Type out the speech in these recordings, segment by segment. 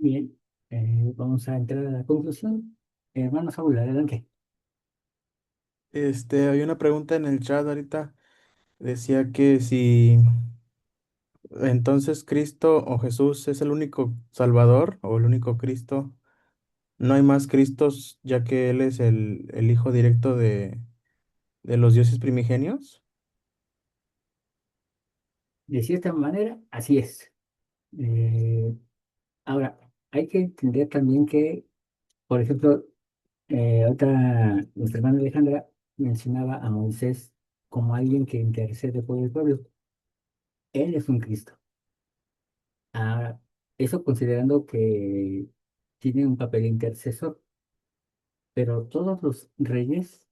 Bien, vamos a entrar a la conclusión. Hermano Saúl, adelante. Hay una pregunta en el chat ahorita. Decía que si entonces Cristo o Jesús es el único Salvador o el único Cristo, no hay más Cristos ya que Él es el hijo directo de los dioses primigenios. De cierta manera, así es. Eh, Ahora, hay que entender también que, por ejemplo, ahorita nuestra hermana Alejandra mencionaba a Moisés como alguien que intercede por el pueblo. Él es un Cristo. Ahora, eso considerando que tiene un papel intercesor, pero todos los reyes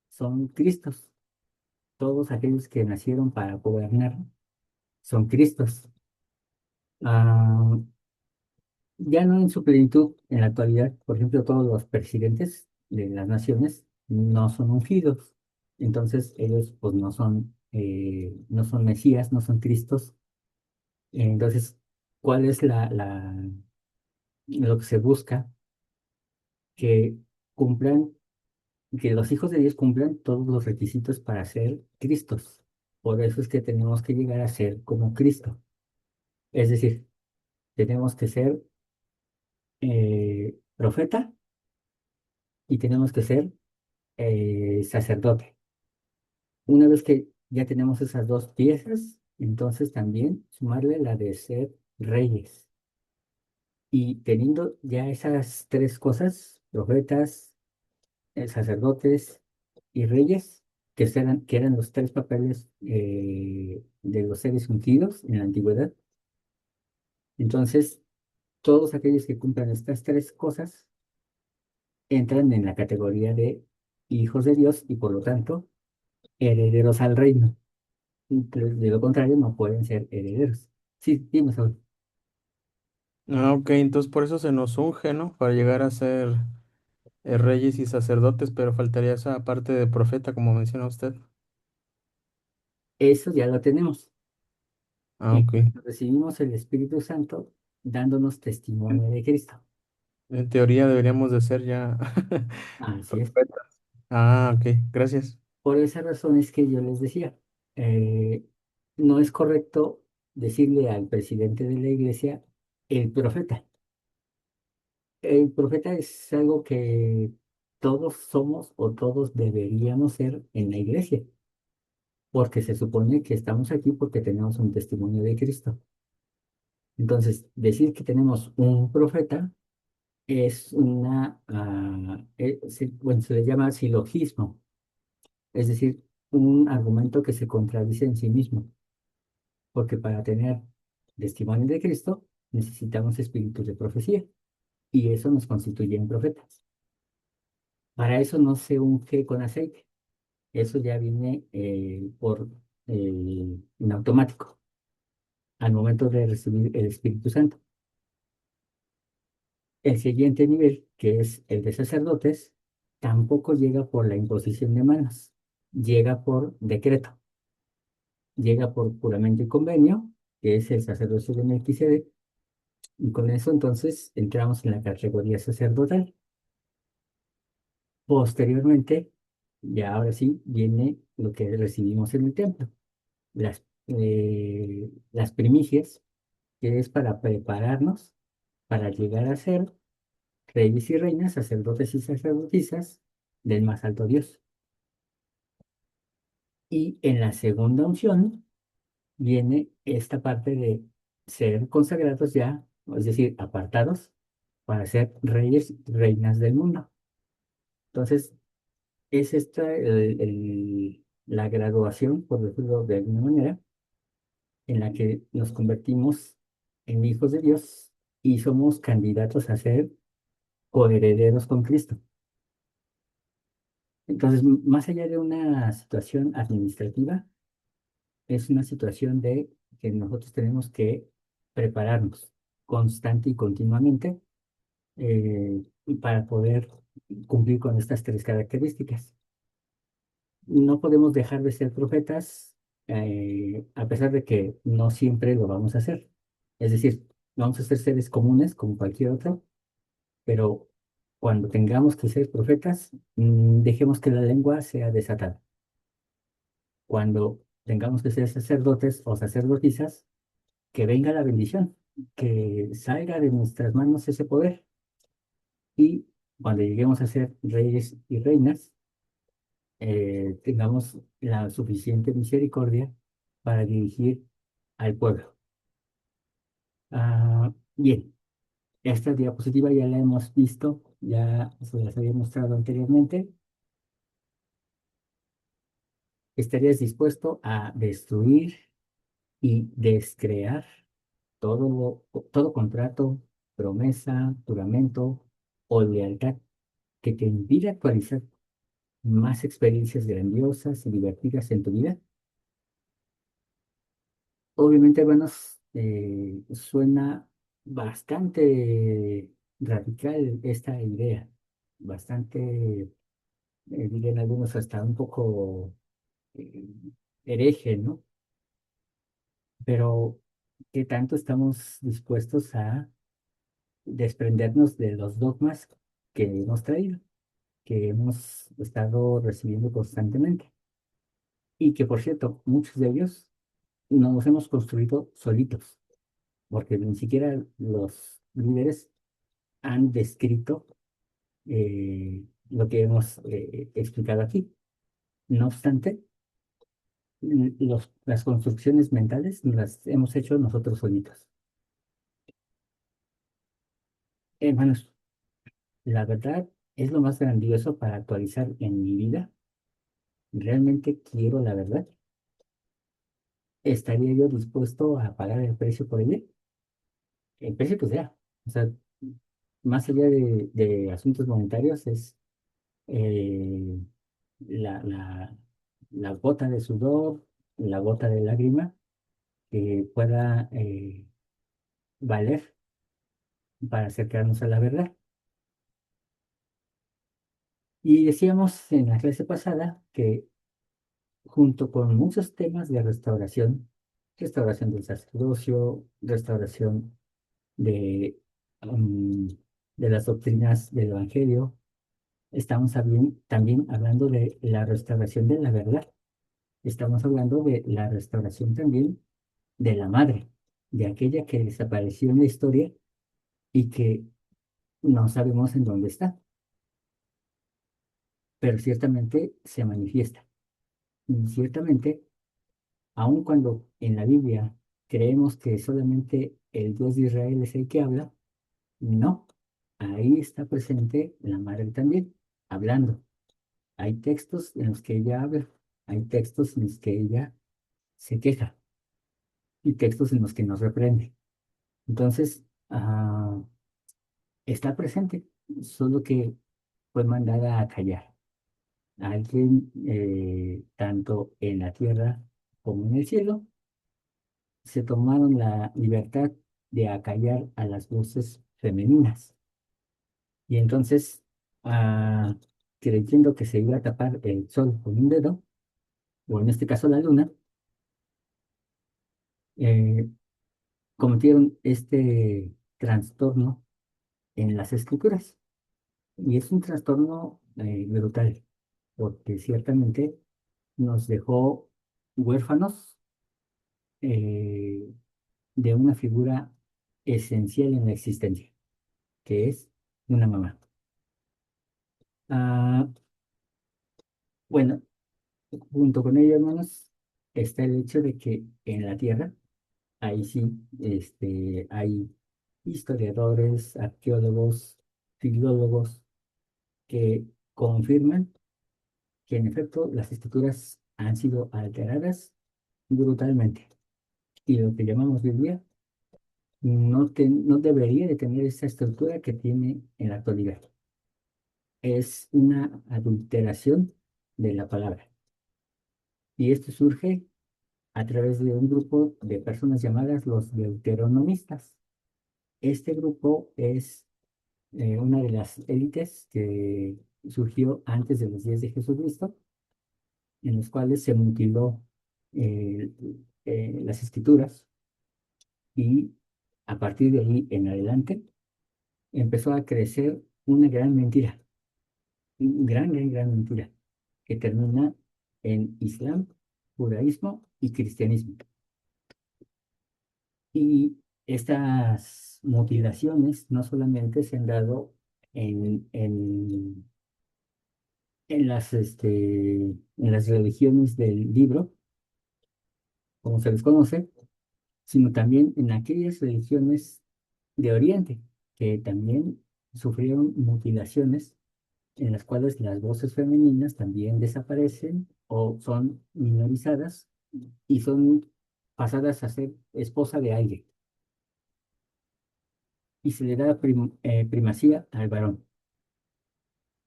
son Cristos. Todos aquellos que nacieron para gobernar son Cristos. Ah, ya no en su plenitud en la actualidad, por ejemplo, todos los presidentes de las naciones no son ungidos. Entonces ellos pues no son Mesías, no son Cristos. Entonces, ¿cuál es lo que se busca? Que cumplan, que los hijos de Dios cumplan todos los requisitos para ser Cristos. Por eso es que tenemos que llegar a ser como Cristo. Es decir, tenemos que ser profeta y tenemos que ser sacerdote. Una vez que ya tenemos esas dos piezas, entonces también sumarle la de ser reyes. Y teniendo ya esas tres cosas, profetas, sacerdotes y reyes, que eran los tres papeles de los seres ungidos en la antigüedad, entonces todos aquellos que cumplan estas tres cosas entran en la categoría de hijos de Dios y por lo tanto herederos al reino. De lo contrario, no pueden ser herederos. Sí, dime, Saúl. Ah, ok, entonces por eso se nos unge, ¿no? Para llegar a ser reyes y sacerdotes, pero faltaría esa parte de profeta, como menciona usted. Eso ya lo tenemos. Ah, Y ok. recibimos el Espíritu Santo dándonos testimonio de Cristo. En teoría deberíamos de ser ya Así es. profetas. Ah, ok, gracias. Por esa razón es que yo les decía, eh, no es correcto decirle al presidente de la iglesia el profeta. El profeta es algo que todos somos o todos deberíamos ser en la iglesia, porque se supone que estamos aquí porque tenemos un testimonio de Cristo. Entonces, decir que tenemos un profeta es bueno, se le llama silogismo, es decir, un argumento que se contradice en sí mismo, porque para tener testimonio de Cristo necesitamos espíritus de profecía y eso nos constituye en profetas. Para eso no se unge con aceite, eso ya viene en automático al momento de recibir el Espíritu Santo. El siguiente nivel, que es el de sacerdotes, tampoco llega por la imposición de manos, llega por decreto, llega por juramento y convenio, que es el sacerdocio de Melquisedec, y con eso entonces entramos en la categoría sacerdotal. Posteriormente, ya ahora sí, viene lo que recibimos en el templo, las primicias, que es para prepararnos para llegar a ser reyes y reinas, sacerdotes y sacerdotisas del más alto Dios. Y en la segunda unción viene esta parte de ser consagrados ya, es decir, apartados para ser reyes y reinas del mundo. Entonces, es esta la graduación, por decirlo de alguna manera, en la que nos convertimos en hijos de Dios y somos candidatos a ser coherederos con Cristo. Entonces, más allá de una situación administrativa, es una situación de que nosotros tenemos que prepararnos constante y continuamente para poder cumplir con estas tres características. No podemos dejar de ser profetas a pesar de que no siempre lo vamos a hacer. Es decir, Vamos a ser seres comunes como cualquier otro, pero cuando tengamos que ser profetas, dejemos que la lengua sea desatada. Cuando tengamos que ser sacerdotes o sacerdotisas, que venga la bendición, que salga de nuestras manos ese poder. Y cuando lleguemos a ser reyes y reinas, tengamos la suficiente misericordia para dirigir al pueblo. Bien, esta diapositiva ya la hemos visto, ya se las había mostrado anteriormente. ¿Estarías dispuesto a destruir y descrear todo contrato, promesa, juramento o lealtad que te impida actualizar más experiencias grandiosas y divertidas en tu vida? Obviamente, hermanos, suena bastante radical esta idea, bastante, dirían algunos, hasta un poco eh, hereje, ¿no? Pero, ¿qué tanto estamos dispuestos a desprendernos de los dogmas que hemos traído, que hemos estado recibiendo constantemente? Y que, por cierto, muchos de ellos nos los hemos construido solitos, porque ni siquiera los líderes han descrito lo que hemos explicado aquí. No obstante, las construcciones mentales las hemos hecho nosotros solitos. Hermanos, la verdad es lo más grandioso para actualizar en mi vida. ¿Realmente quiero la verdad? ¿Estaría yo dispuesto a pagar el precio por ella? El precio que sea. O sea, más allá de asuntos monetarios, es eh, la, la, la gota de sudor, la gota de lágrima que pueda valer para acercarnos a la verdad. Y decíamos en la clase pasada que junto con muchos temas de restauración, restauración del sacerdocio, restauración de, um, de las doctrinas del Evangelio, estamos también hablando de la restauración de la verdad. Estamos hablando de la restauración también de la madre, de aquella que desapareció en la historia y que no sabemos en dónde está, pero ciertamente se manifiesta. Y ciertamente, aun cuando en la Biblia creemos que solamente el Dios de Israel es el que habla, no, ahí está presente la madre también, hablando. Hay textos en los que ella habla, hay textos en los que ella se queja y textos en los que nos reprende. Entonces, está presente, solo que fue mandada a callar. Alguien, tanto en la tierra como en el cielo, se tomaron la libertad de acallar a las voces femeninas. Y entonces, ah, creyendo que se iba a tapar el sol con un dedo, o en este caso la luna, eh, cometieron este trastorno en las escrituras. Y es un trastorno brutal, porque ciertamente nos dejó huérfanos eh, de una figura esencial en la existencia, que es una mamá. Ah, bueno, junto con ello, hermanos, está el hecho de que en la Tierra, ahí sí, hay historiadores, arqueólogos, filólogos que confirman que en efecto las escrituras han sido alteradas brutalmente. Y lo que llamamos Biblia no debería de tener esa estructura que tiene en la actualidad. Es una adulteración de la palabra. Y esto surge a través de un grupo de personas llamadas los deuteronomistas. Este grupo es una de las élites que surgió antes de los días de Jesucristo, en los cuales se mutiló eh, las escrituras y a partir de ahí en adelante empezó a crecer una gran mentira, gran mentira, que termina en Islam, judaísmo y cristianismo. Y estas mutilaciones no solamente se han dado en las religiones del libro, como se les conoce, sino también en aquellas religiones de Oriente, que también sufrieron mutilaciones en las cuales las voces femeninas también desaparecen o son minorizadas y son pasadas a ser esposa de alguien y se le da primacía al varón.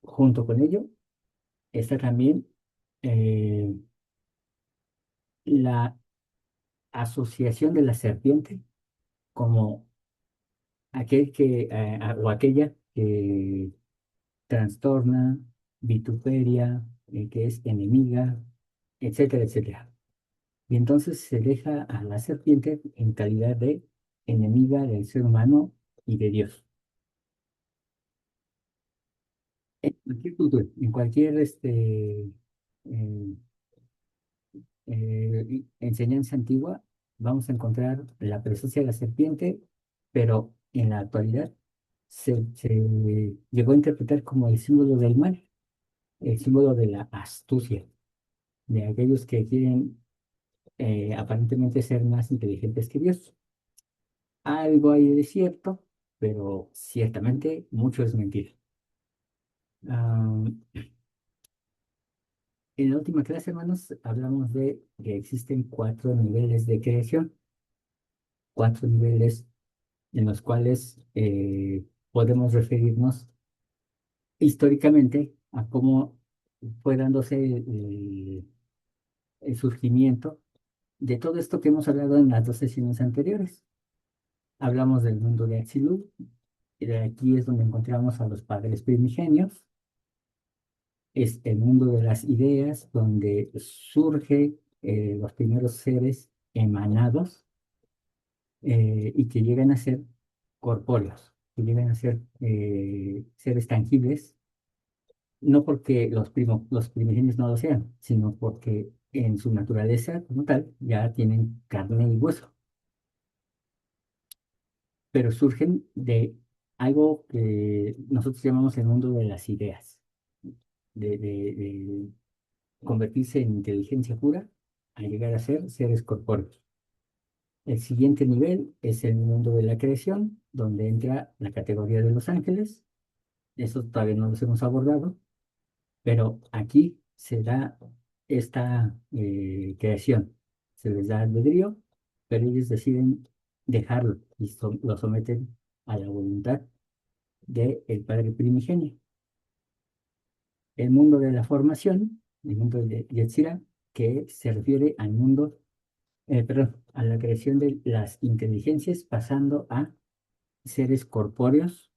Junto con ello está también eh, la asociación de la serpiente como aquel o aquella que trastorna, vituperia, que es enemiga, etcétera, etcétera. Y entonces se deja a la serpiente en calidad de enemiga del ser humano y de Dios. En cualquier cultura, en cualquier eh, enseñanza antigua, vamos a encontrar la presencia de la serpiente, pero en la actualidad se llegó a interpretar como el símbolo del mal, el símbolo de la astucia, de aquellos que quieren aparentemente ser más inteligentes que Dios. Algo hay de cierto, pero ciertamente mucho es mentira. Ah, en la última clase, hermanos, hablamos de que existen cuatro niveles de creación, cuatro niveles en los cuales podemos referirnos históricamente a cómo fue dándose el surgimiento de todo esto que hemos hablado en las dos sesiones anteriores. Hablamos del mundo de Atsilú, y de aquí es donde encontramos a los padres primigenios. Es el mundo de las ideas, donde surge los primeros seres emanados y que llegan a ser corpóreos, que llegan a ser seres tangibles, no porque los primigenios no lo sean, sino porque en su naturaleza como tal ya tienen carne y hueso, pero surgen de algo que nosotros llamamos el mundo de las ideas, de convertirse en inteligencia pura a llegar a ser seres corpóreos. El siguiente nivel es el mundo de la creación, donde entra la categoría de los ángeles. Eso todavía no los hemos abordado, pero aquí se da esta creación. Se les da albedrío, pero ellos deciden dejarlo y lo someten a la voluntad del Padre Primigenio. El mundo de la formación, el mundo de Yetzirah, que se refiere al mundo, perdón, a la creación de las inteligencias pasando a seres corpóreos,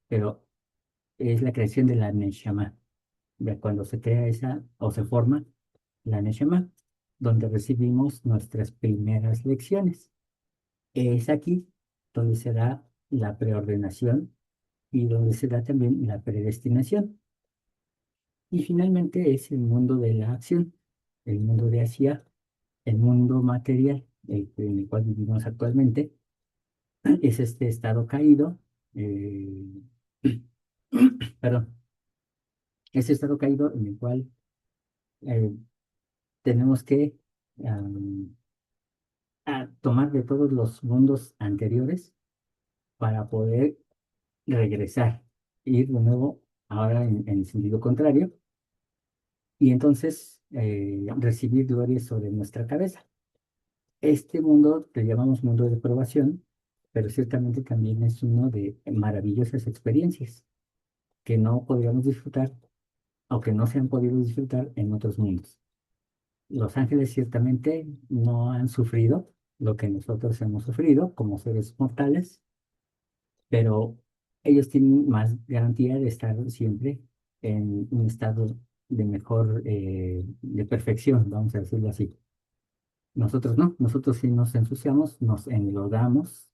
pero es la creación de la Neshama, de cuando se crea esa o se forma la Neshama, donde recibimos nuestras primeras lecciones. Es aquí donde se da la preordenación y donde se da también la predestinación. Y finalmente es el mundo de la acción, el mundo de Asia, el mundo material, en el cual vivimos actualmente, es este estado caído, eh, perdón, ese estado caído en el cual eh, tenemos que am, tomar de todos los mundos anteriores para poder regresar, ir de nuevo ahora en el sentido contrario, y entonces recibir gloria sobre nuestra cabeza. Este mundo le llamamos mundo de probación, pero ciertamente también es uno de maravillosas experiencias que no podríamos disfrutar o que no se han podido disfrutar en otros mundos. Los ángeles ciertamente no han sufrido lo que nosotros hemos sufrido como seres mortales, pero ellos tienen más garantía de estar siempre en un estado de mejor, de perfección, vamos a decirlo así. Nosotros no, nosotros sí nos ensuciamos, nos enlodamos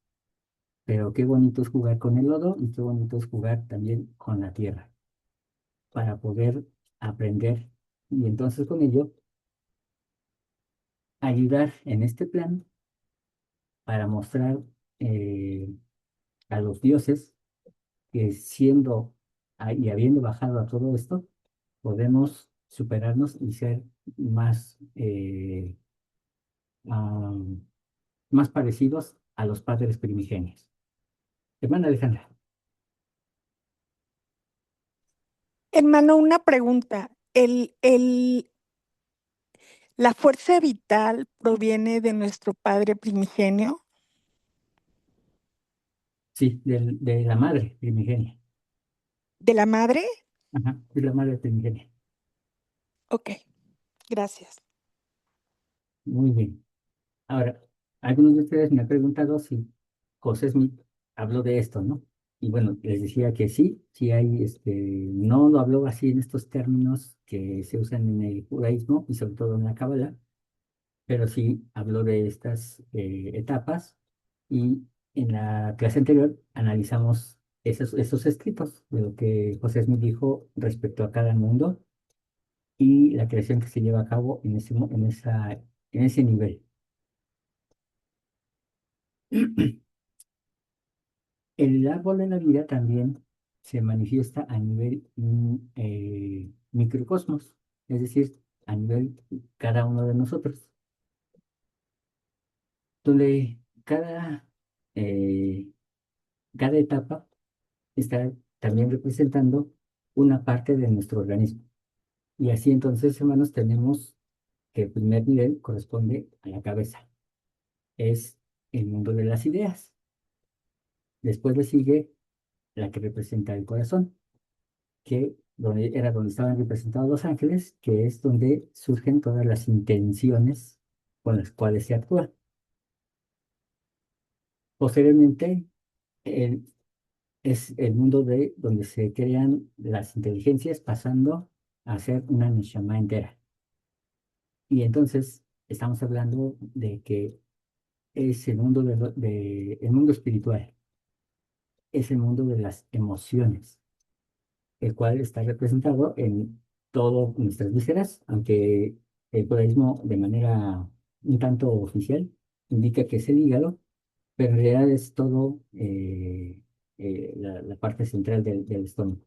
pero qué bonito es jugar con el lodo y qué bonito es jugar también con la tierra para poder aprender y entonces con ello ayudar en este plan para mostrar eh, a los dioses que siendo y habiendo bajado a todo esto, podemos superarnos y ser más, ah, más parecidos a los padres primigenios. Hermana Alejandra, Hermano, una pregunta. ¿La fuerza vital proviene de nuestro Padre primigenio? sí, de la madre primigenia. ¿De la madre? Ajá, de la madre primigenia. Ok, gracias. Muy bien. Ahora, algunos de ustedes me han preguntado si José Smith habló de esto, ¿no? Y bueno, les decía que sí, sí hay, no lo habló así en estos términos que se usan en el judaísmo y sobre todo en la Cábala, pero sí habló de estas etapas y en la clase anterior analizamos esos escritos de lo que José Smith dijo respecto a cada mundo y la creación que se lleva a cabo en ese nivel. El árbol de la vida también se manifiesta a nivel microcosmos, es decir, a nivel cada uno de nosotros, donde eh, cada etapa está también representando una parte de nuestro organismo. Y así entonces, hermanos, tenemos que el primer nivel corresponde a la cabeza, es el mundo de las ideas. Después le sigue la que representa el corazón, donde estaban representados los ángeles, que es donde surgen todas las intenciones con las cuales se actúa. Posteriormente, el- es el mundo de donde se crean las inteligencias, pasando a ser una Neshama entera. Y entonces estamos hablando de que es el mundo el mundo espiritual, es el mundo de las emociones, el cual está representado en todas nuestras vísceras, aunque el judaísmo de manera un tanto oficial indica que es el hígado, pero en realidad es todo la parte central del estómago.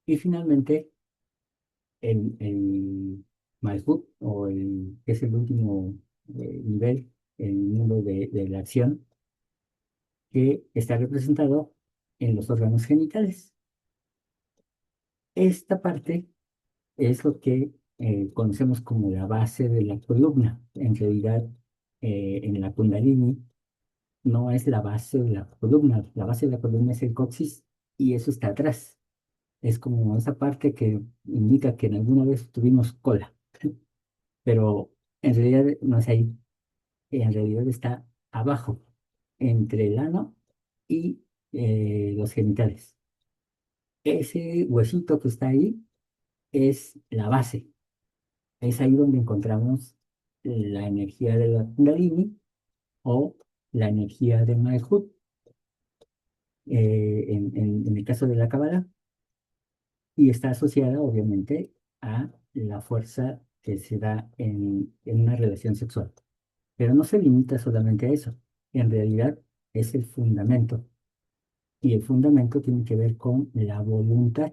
Y finalmente, el Malhut, que es el último nivel, el mundo de la acción, que está representado en los órganos genitales. Esta parte es lo que conocemos como la base de la columna. En realidad, en la Kundalini no es la base de la base de la columna es el coxis y eso está atrás. Es como esa parte que indica que en alguna vez tuvimos cola, pero en realidad no es ahí, en realidad está abajo, entre el ano y los genitales. Ese huesito que está ahí es la base. Es ahí donde encontramos la energía de la Kundalini o la energía de Malhut, en el caso de la Kabbalah, y está asociada obviamente a la fuerza que se da en una relación sexual. Pero no se limita solamente a eso. En realidad es el fundamento. Y el fundamento tiene que ver con la voluntad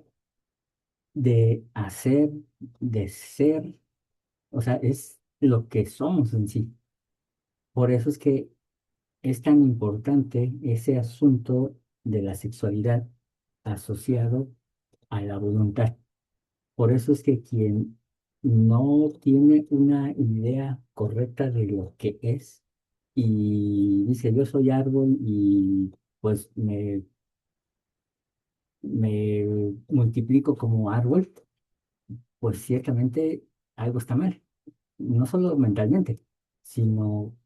de hacer, de ser, o sea, es lo que somos en sí. Por eso es que es tan importante ese asunto de la sexualidad asociado a la voluntad. Por eso es que quien no tiene una idea correcta de lo que es y dice yo soy árbol y pues me multiplico como árbol, pues ciertamente algo está mal. No solo mentalmente, sino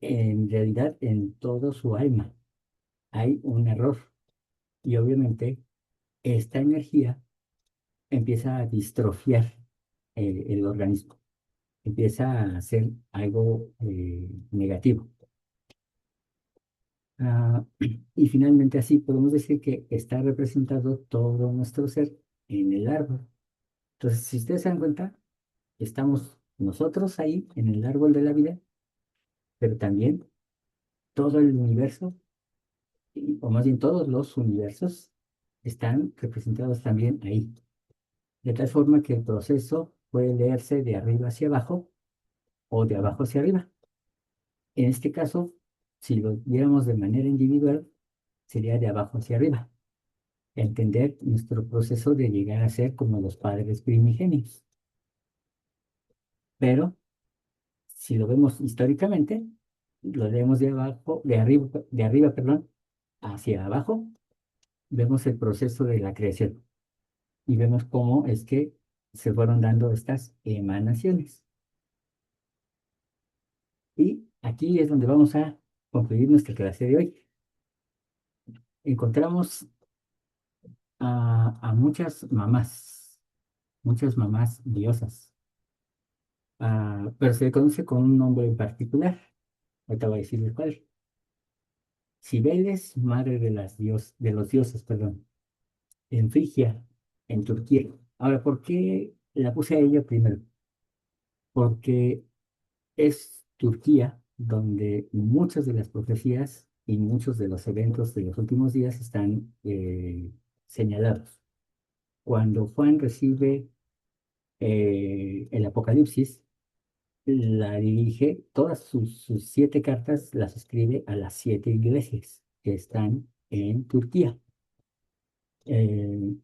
en realidad en todo su alma hay un error. Y obviamente esta energía empieza a distrofiar el organismo, empieza a ser algo negativo. Y finalmente así podemos decir que está representado todo nuestro ser en el árbol. Entonces, si ustedes se dan cuenta, estamos nosotros ahí en el árbol de la vida, pero también todo el universo, o más bien todos los universos, están representados también ahí. De tal forma que el proceso puede leerse de arriba hacia abajo o de abajo hacia arriba. En este caso, si lo viéramos de manera individual, sería de abajo hacia arriba. Entender nuestro proceso de llegar a ser como los padres primigenios. Pero si lo vemos históricamente, lo leemos de abajo, de arriba, perdón, hacia abajo, vemos el proceso de la creación y vemos cómo es que se fueron dando estas emanaciones. Y aquí es donde vamos a concluir nuestra clase de hoy. Encontramos a muchas mamás diosas, pero se le conoce con un nombre en particular. Ahorita voy a decirles cuál. Cibeles, madre de los dioses, perdón, en Frigia, en Turquía. Ahora, ¿por qué la puse a ella primero? Porque es Turquía donde muchas de las profecías y muchos de los eventos de los últimos días están señalados. Cuando Juan recibe el Apocalipsis, la dirige, todas sus 7 cartas las escribe a las 7 iglesias que están en Turquía. Eh,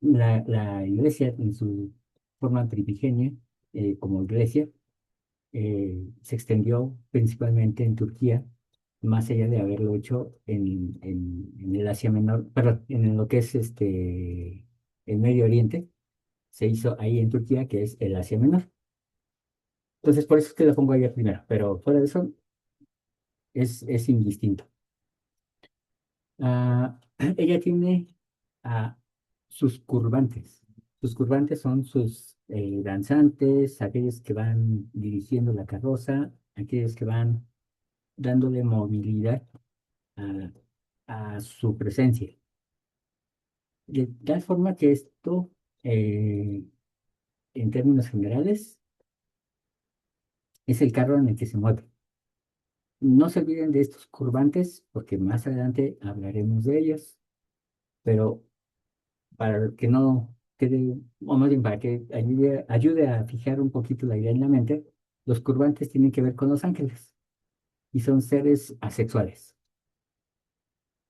la iglesia en su forma primigenia, como iglesia, se extendió principalmente en Turquía, más allá de haberlo hecho en el Asia Menor, perdón, en lo que es el Medio Oriente, se hizo ahí en Turquía, que es el Asia Menor. Entonces, por eso es que la pongo ahí primero, pero fuera de eso es indistinto. Ella tiene ah, sus curvantes. Sus curvantes son sus danzantes, aquellos que van dirigiendo la carroza, aquellos que van dándole movilidad a, a su presencia. De tal forma que esto, eh, en términos generales, es el carro en el que se mueve. No se olviden de estos curvantes, porque más adelante hablaremos de ellos, pero para que no quede, o más bien para que ayude a fijar un poquito la idea en la mente, los curvantes tienen que ver con los ángeles y son seres asexuales.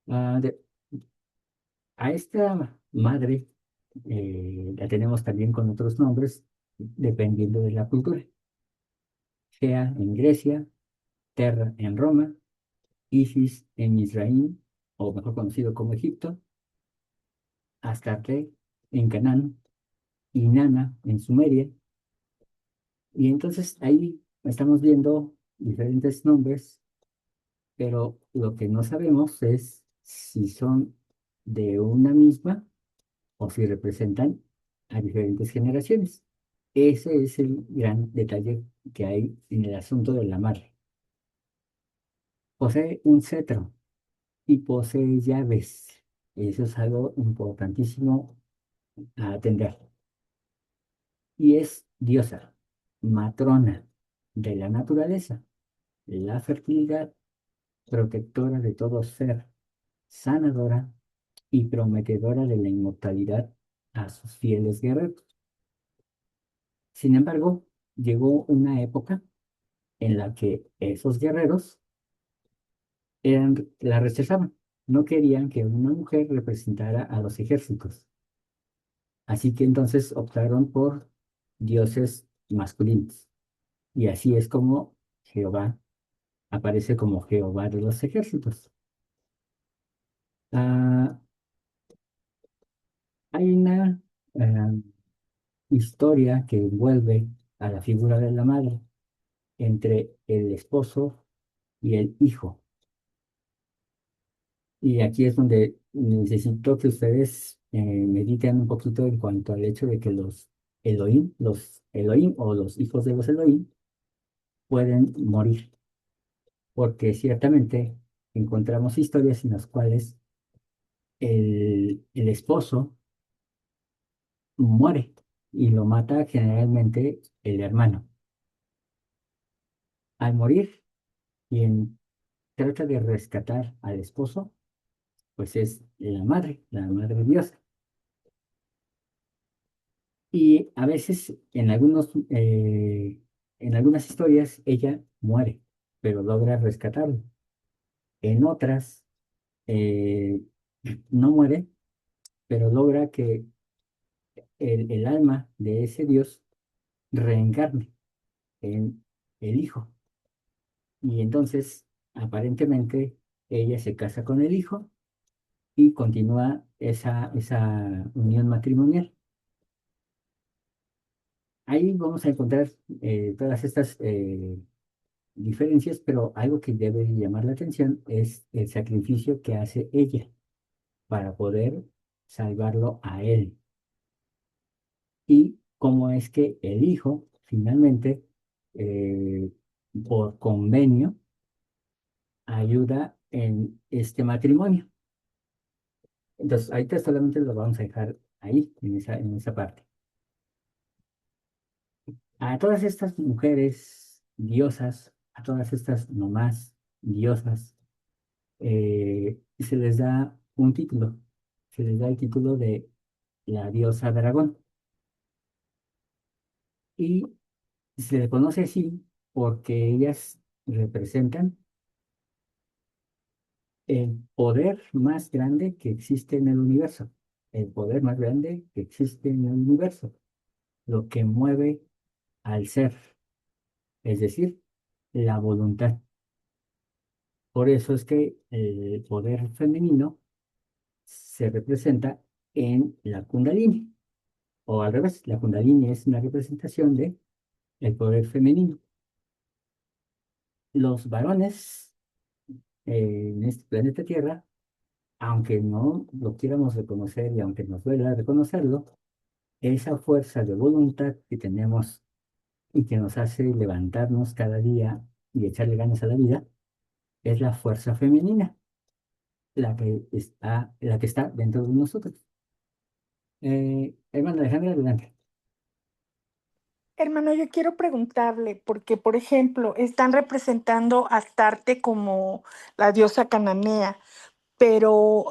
Ah, de- a esta madre la tenemos también con otros nombres, dependiendo de la cultura. Gea en Grecia, Terra en Roma, Isis en Israel, o mejor conocido como Egipto, Astarte en Canaán, Inanna en Sumeria. Y entonces ahí estamos viendo diferentes nombres, pero lo que no sabemos es si son de una misma o si representan a diferentes generaciones. Ese es el gran detalle que hay en el asunto de la madre. Posee un cetro y posee llaves. Eso es algo importantísimo a atender. Y es diosa, matrona de la naturaleza, la fertilidad, protectora de todo ser, sanadora y prometedora de la inmortalidad a sus fieles guerreros. Sin embargo, llegó una época en la que esos guerreros la rechazaban. No querían que una mujer representara a los ejércitos. Así que entonces optaron por dioses masculinos. Y así es como Jehová aparece como Jehová de los ejércitos. Ah, hay una historia que envuelve a la figura de la madre entre el esposo y el hijo. Y aquí es donde necesito que ustedes mediten un poquito en cuanto al hecho de que los Elohim o los hijos de los Elohim pueden morir, porque ciertamente encontramos historias en las cuales el esposo muere y lo mata generalmente el hermano. Al morir, quien trata de rescatar al esposo, pues es la madre Dios. Y a veces en algunas historias ella muere, pero logra rescatarlo. En otras no muere, pero logra que el alma de ese Dios reencarne en el hijo. Y entonces, aparentemente, ella se casa con el hijo y continúa esa unión matrimonial. Ahí vamos a encontrar todas estas diferencias, pero algo que debe llamar la atención es el sacrificio que hace ella para poder salvarlo a él. Y cómo es que el hijo, finalmente, eh, por convenio, ayuda en este matrimonio. Entonces, ahorita solamente lo vamos a dejar ahí, en esa parte. A todas estas mujeres diosas, a todas estas mamás diosas, se les da un título, se les da el título de la diosa dragón. Y se le conoce así porque ellas representan el poder más grande que existe en el universo, el poder más grande que existe en el universo, lo que mueve al ser, es decir, la voluntad. Por eso es que el poder femenino se representa en la Kundalini, o al revés, la Kundalini es una representación de el poder femenino. Los varones en este planeta Tierra, aunque no lo quieramos reconocer y aunque nos duela reconocerlo, esa fuerza de voluntad que tenemos y que nos hace levantarnos cada día y echarle ganas a la vida, es la fuerza femenina, la que está dentro de nosotros. Hermano Alejandra, adelante. Hermano, yo quiero preguntarle, porque por ejemplo, están representando a Astarte como la diosa cananea, pero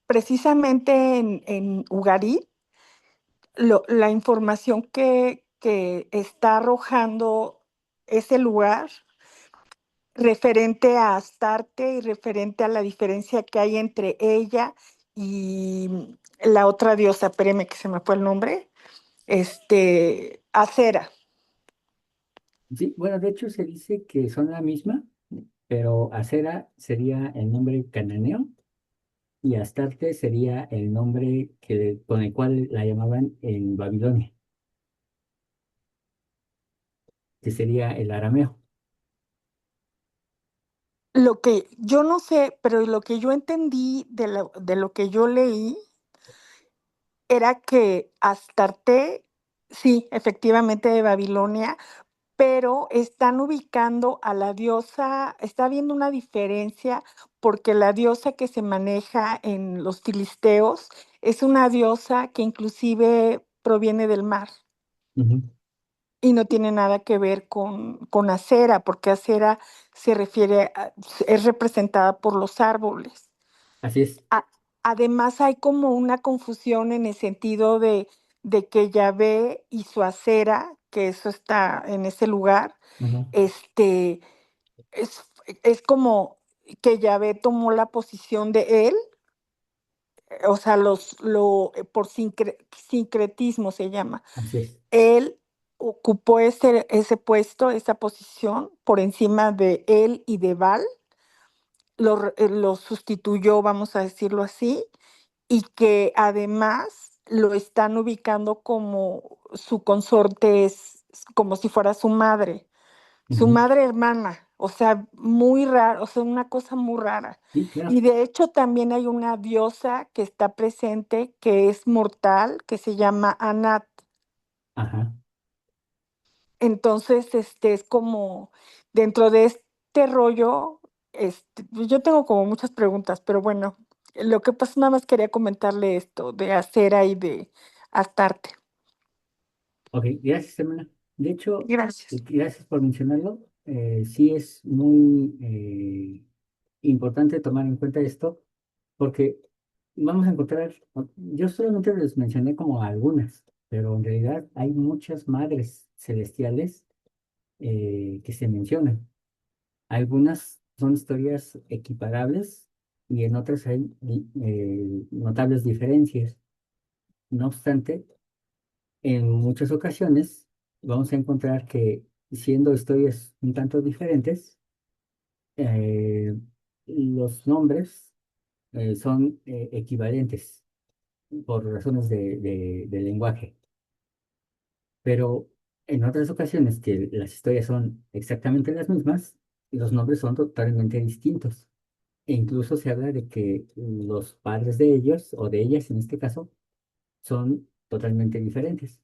precisamente en Ugarit, la información que está arrojando ese lugar referente a Astarte y referente a la diferencia que hay entre ella y la otra diosa, espéreme que se me fue el nombre, Acera. Sí, bueno, de hecho se dice que son la misma, pero Acera sería el nombre cananeo y Astarte sería el nombre con el cual la llamaban en Babilonia, que sería el arameo. Lo que yo no sé, pero lo que yo entendí de lo que yo leí era que Astarte, sí, efectivamente de Babilonia, pero están ubicando a la diosa, está habiendo una diferencia porque la diosa que se maneja en los filisteos es una diosa que inclusive proviene del mar Ujú. y no tiene nada que ver con Acera, porque Acera se refiere es representada por los árboles. Así es. A- Además, hay como una confusión en el sentido de que Yahvé y su acera, que eso está en ese lugar, Ujú. este, es, es como que Yahvé tomó la posición de él, o sea, por sincretismo se llama. Así es. Él ocupó ese puesto, esa posición, por encima de él y de Baal, lo sustituyó, vamos a decirlo así, y que además lo están ubicando como su consorte, es como si fuera su Ujú. madre hermana, o sea, muy raro, o sea, una cosa muy rara. Sí, claro. Y de hecho también hay una diosa que está presente, que es mortal, que se llama Anat. Ajá. Entonces, es como dentro de este rollo, Pues yo tengo como muchas preguntas, pero bueno, lo que pasa, nada más quería comentarle esto de Acera y de Astarte. Ok, gracias, hermana. De hecho, Gracias. gracias por mencionarlo. Sí es muy importante tomar en cuenta esto, porque vamos a encontrar, yo solamente les mencioné como algunas, pero en realidad hay muchas madres celestiales que se mencionan. Algunas son historias equiparables y en otras hay notables diferencias. No obstante, en muchas ocasiones vamos a encontrar que siendo historias un tanto diferentes, eh, los nombres son equivalentes por razones de lenguaje. Pero en otras ocasiones que las historias son exactamente las mismas, los nombres son totalmente distintos. E incluso se habla de que los padres de ellos, o de ellas en este caso, son totalmente diferentes.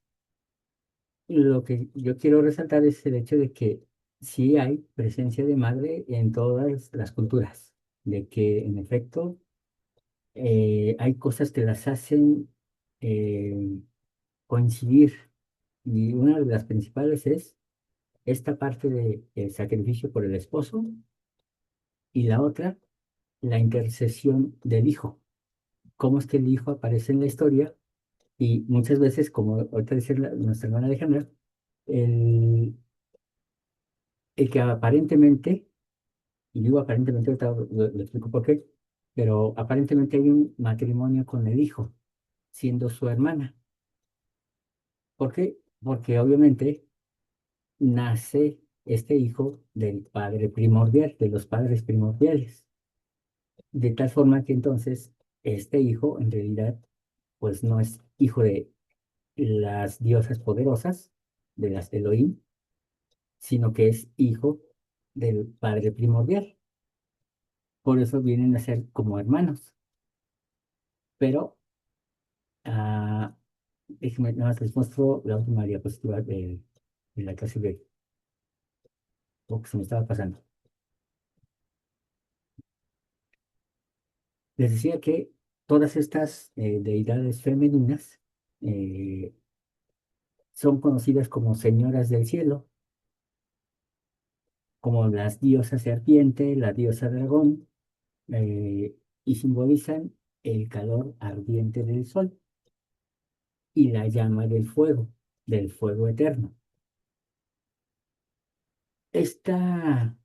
Lo que yo quiero resaltar es el hecho de que sí hay presencia de madre en todas las culturas, de que en efecto hay cosas que las hacen eh, coincidir, y una de las principales es esta parte de sacrificio por el esposo, y la otra, la intercesión del hijo. Cómo es que el hijo aparece en la historia, y muchas veces, como ahorita dice nuestra hermana Alejandra, el, el que aparentemente, y digo aparentemente, ahorita lo explico por qué, pero aparentemente hay un matrimonio con el hijo, siendo su hermana. ¿Por qué? Porque obviamente nace este hijo del padre primordial, de los padres primordiales, de tal forma que entonces este hijo en realidad pues no es hijo de las diosas poderosas, de las Elohim, sino que es hijo del padre primordial. Por eso vienen a ser como hermanos. Pero, ah, déjenme, nada más les muestro la última diapositiva de la clase de lo que se me estaba pasando. Les decía que todas estas deidades femeninas eh, son conocidas como señoras del cielo, como las diosas serpiente, la diosa dragón, y simbolizan el calor ardiente del sol y la llama del fuego eterno. Esta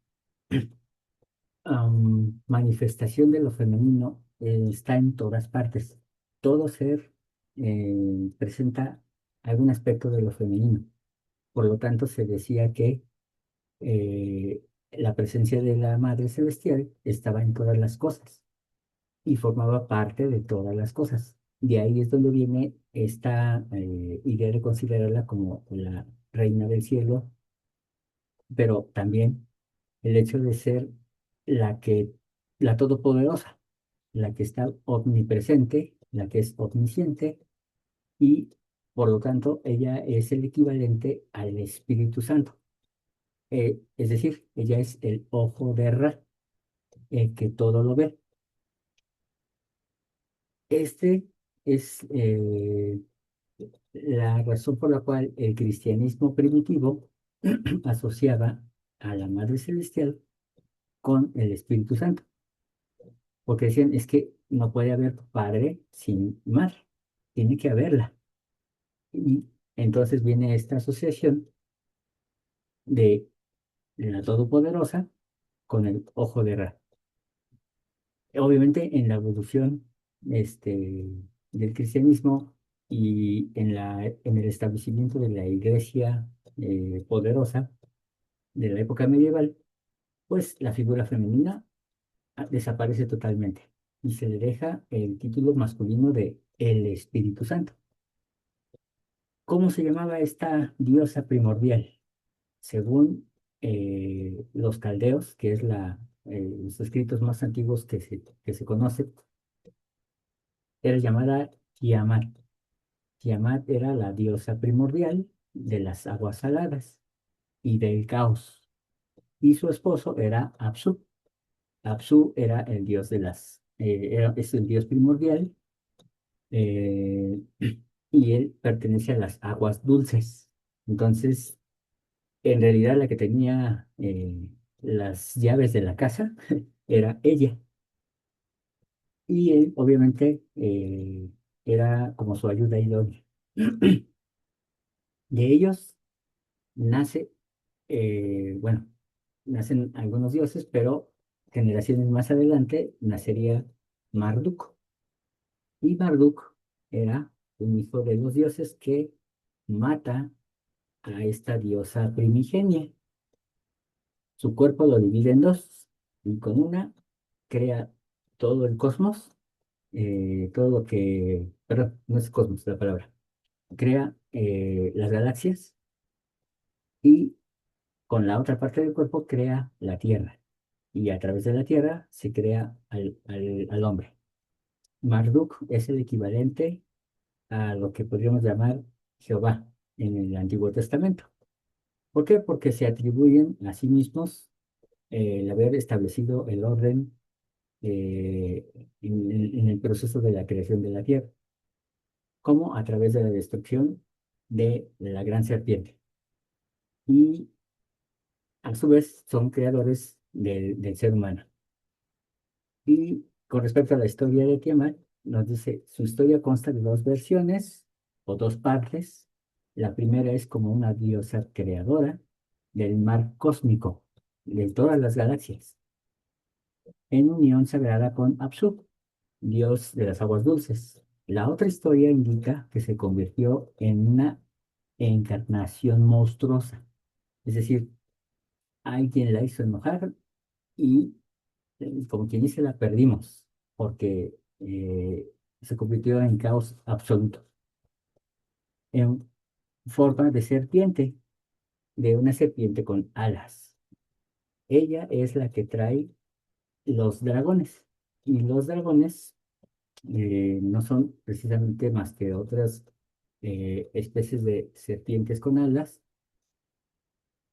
manifestación de lo femenino está en todas partes. Todo ser presenta algún aspecto de lo femenino. Por lo tanto, se decía que la presencia de la Madre Celestial estaba en todas las cosas y formaba parte de todas las cosas. De ahí es donde viene esta idea de considerarla como la reina del cielo, pero también el hecho de ser la que, la todopoderosa, la que está omnipresente, la que es omnisciente, y por lo tanto ella es el equivalente al Espíritu Santo. Es decir, ella es el ojo de Ra, el que todo lo ve. Este es la razón por la cual el cristianismo primitivo asociaba a la Madre Celestial con el Espíritu Santo, porque decían, es que no puede haber padre sin madre, tiene que haberla. Y entonces viene esta asociación de la Todopoderosa con el ojo de Ra. Obviamente en la evolución del cristianismo y en el establecimiento de la iglesia poderosa de la época medieval, pues la figura femenina desaparece totalmente y se le deja el título masculino de el Espíritu Santo. ¿Cómo se llamaba esta diosa primordial? Según los caldeos, que es los escritos más antiguos que se conocen, era llamada Tiamat. Tiamat era la diosa primordial de las aguas saladas y del caos, y su esposo era Apsu. Apsu era el dios es el dios primordial, eh, y él pertenece a las aguas dulces. Entonces, en realidad la que tenía las llaves de la casa era ella. Y él, obviamente, era como su ayuda idónea. De ellos nace, bueno, nacen algunos dioses, pero generaciones más adelante nacería Marduk. Y Marduk era un hijo de los dioses que mata a esta diosa primigenia. Su cuerpo lo divide en dos y con una crea todo el cosmos, todo lo que, perdón, no es cosmos la palabra, crea las galaxias y con la otra parte del cuerpo crea la Tierra y a través de la Tierra se crea al hombre. Marduk es el equivalente a lo que podríamos llamar Jehová en el Antiguo Testamento. ¿Por qué? Porque se atribuyen a sí mismos el haber establecido el orden eh, en el proceso de la creación de la tierra, como a través de la destrucción de la gran serpiente. Y a su vez son creadores del ser humano. Y con respecto a la historia de Tiamat, nos dice, su historia consta de dos versiones o dos partes. La primera es como una diosa creadora del mar cósmico, de todas las galaxias, en unión sagrada con Apsu, dios de las aguas dulces. La otra historia indica que se convirtió en una encarnación monstruosa, es decir, alguien la hizo enojar y, como quien dice, la perdimos, porque se convirtió en caos absoluto, en forma de serpiente, de una serpiente con alas. Ella es la que trae los dragones, y los dragones no son precisamente más que otras especies de serpientes con alas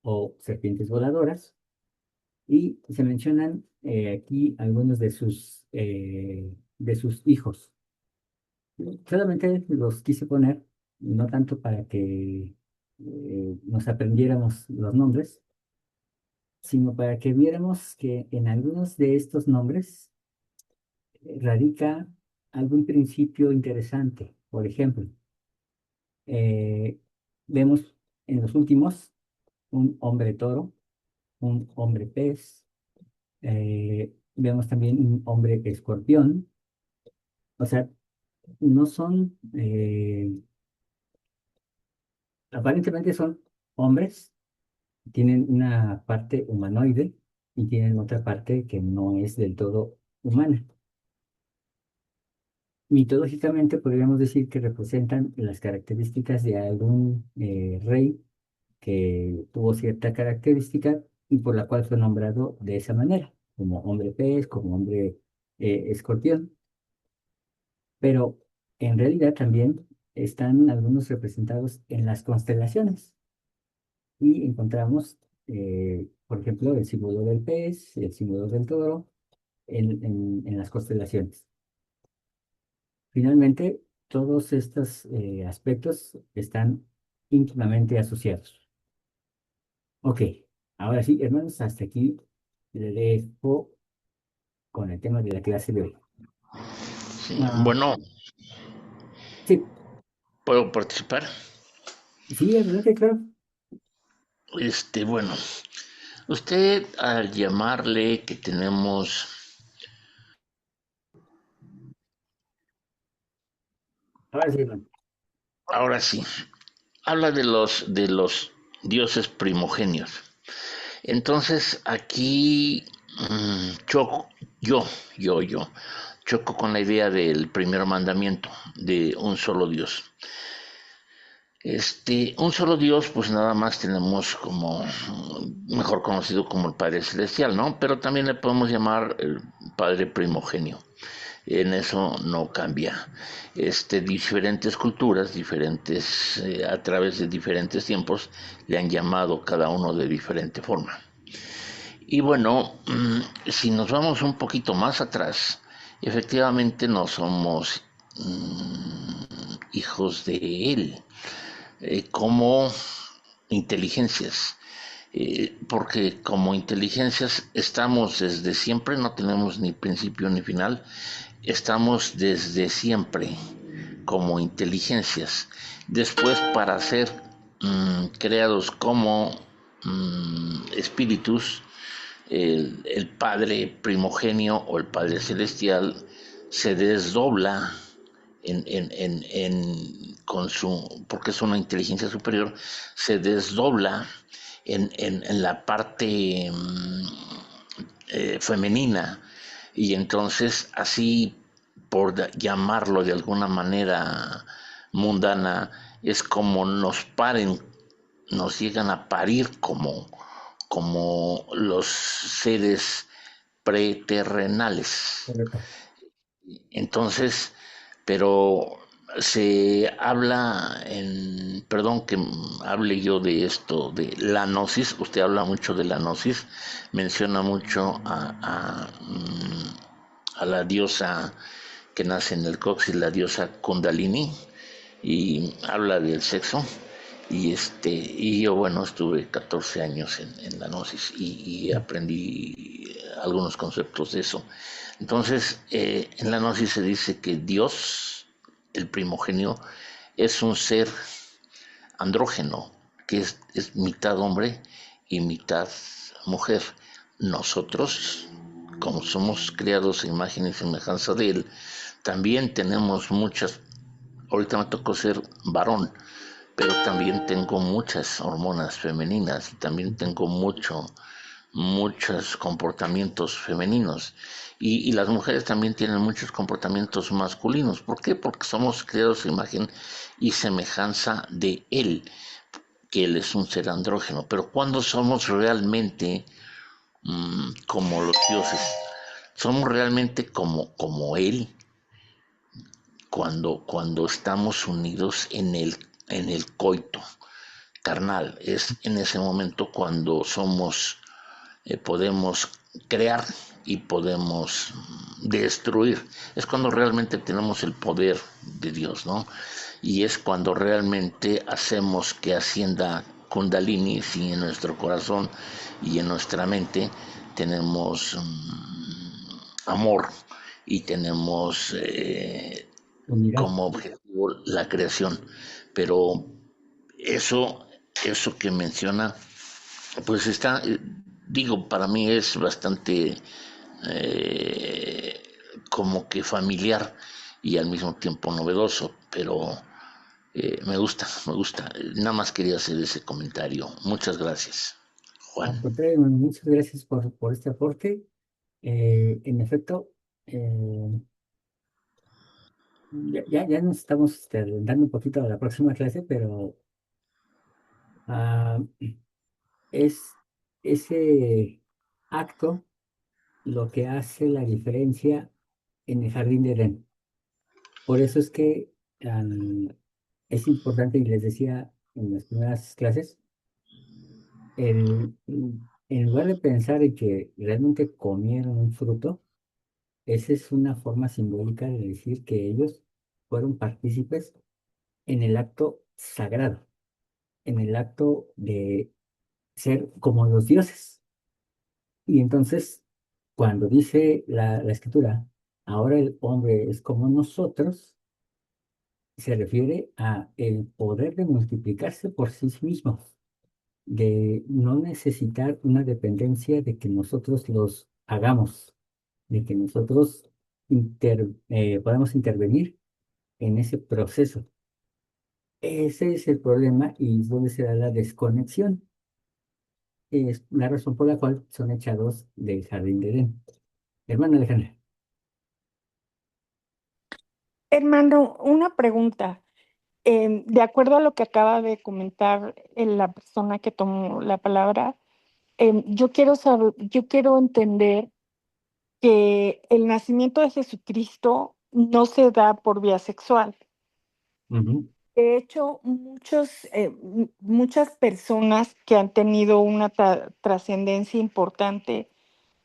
o serpientes voladoras, y se mencionan aquí algunos de sus hijos. Solamente los quise poner, no tanto para que nos aprendiéramos los nombres, sino para que viéramos que en algunos de estos nombres radica algún principio interesante. Por ejemplo, eh, vemos en los últimos un hombre toro, un hombre pez, vemos también un hombre escorpión. O sea, no son, aparentemente son hombres, tienen una parte humanoide y tienen otra parte que no es del todo humana. Mitológicamente podríamos decir que representan las características de algún rey que tuvo cierta característica y por la cual fue nombrado de esa manera, como hombre pez, como hombre escorpión. Pero en realidad también están algunos representados en las constelaciones y encontramos, por ejemplo, el símbolo del pez, el símbolo del toro en las constelaciones. Finalmente, todos estos aspectos están íntimamente asociados. Ok, ahora sí, hermanos, hasta aquí le dejo con el tema de la clase de hoy. Sí, Ah, bueno, sí, ¿puedo participar? sí, adelante, claro. Bueno, usted al llamarle que tenemos, Ahora sí, hermano. ahora sí, habla de los dioses primogenios. Entonces aquí choco, yo, choco con la idea del primer mandamiento, de un solo Dios. Un solo Dios, pues nada más tenemos como, mejor conocido como el Padre Celestial, ¿no? Pero también le podemos llamar el Padre Primogenio. En eso no cambia. Diferentes culturas, a través de diferentes tiempos, le han llamado cada uno de diferente forma. Y bueno, si nos vamos un poquito más atrás, efectivamente no somos hijos de Él, como inteligencias. Porque como inteligencias estamos desde siempre, no tenemos ni principio ni final, estamos desde siempre como inteligencias. Después, para ser creados como espíritus, el Padre primogenio o el Padre celestial se desdobla con su, porque es una inteligencia superior, se desdobla en la parte femenina, y entonces así, por llamarlo de alguna manera mundana, es como nos llegan a parir como los seres preterrenales. Correcto. Entonces, pero se habla perdón que hable yo de esto, de la gnosis. Usted habla mucho de la gnosis, menciona mucho a la diosa que nace en el coxis, la diosa Kundalini, y habla del sexo. Y yo, bueno, estuve 14 años en la gnosis y aprendí algunos conceptos de eso. Entonces, en la gnosis se dice que Dios, el primogenio, es un ser andrógeno, que es mitad hombre y mitad mujer. Nosotros, como somos creados a imagen y semejanza de Él, también tenemos ahorita me tocó ser varón, pero también tengo muchas hormonas femeninas y también tengo muchos comportamientos femeninos, y las mujeres también tienen muchos comportamientos masculinos. ¿Por qué? Porque somos creados a imagen y semejanza de Él, que Él es un ser andrógeno. Pero cuando somos realmente como los dioses, somos realmente como Él, cuando estamos unidos en el coito carnal. Es en ese momento cuando podemos crear y podemos destruir. Es cuando realmente tenemos el poder de Dios, ¿no? Y es cuando realmente hacemos que ascienda Kundalini, si en nuestro corazón y en nuestra mente tenemos amor y tenemos Unidad. como objetivo la creación. Pero eso, eso que menciona, pues está, digo, para mí es bastante eh, como que familiar y al mismo tiempo novedoso, pero me gusta, me gusta. Nada más quería hacer ese comentario. Muchas gracias, Al Juan. contrario, muchas gracias por este aporte. En efecto, ya nos estamos dando un poquito a la próxima clase, pero ah, es ese acto lo que hace la diferencia en el jardín de Edén. Por eso es que es importante, y les decía en las primeras clases, en lugar de pensar en que realmente comieron un fruto, esa es una forma simbólica de decir que ellos fueron partícipes en el acto sagrado, en el acto de ser como los dioses. Y entonces, cuando dice la escritura, ahora el hombre es como nosotros, se refiere a el poder de multiplicarse por sí mismo, de no necesitar una dependencia de que nosotros los hagamos, de que nosotros podamos intervenir en ese proceso. Ese es el problema y es donde se da la desconexión. Es la razón por la cual son echados del jardín de Edén. Hermana Alejandra. Hermano, una pregunta. De acuerdo a lo que acaba de comentar la persona que tomó la palabra, yo quiero saber, yo quiero entender que el nacimiento de Jesucristo no se da por vía sexual. Ujú. De hecho, muchas personas que han tenido una trascendencia importante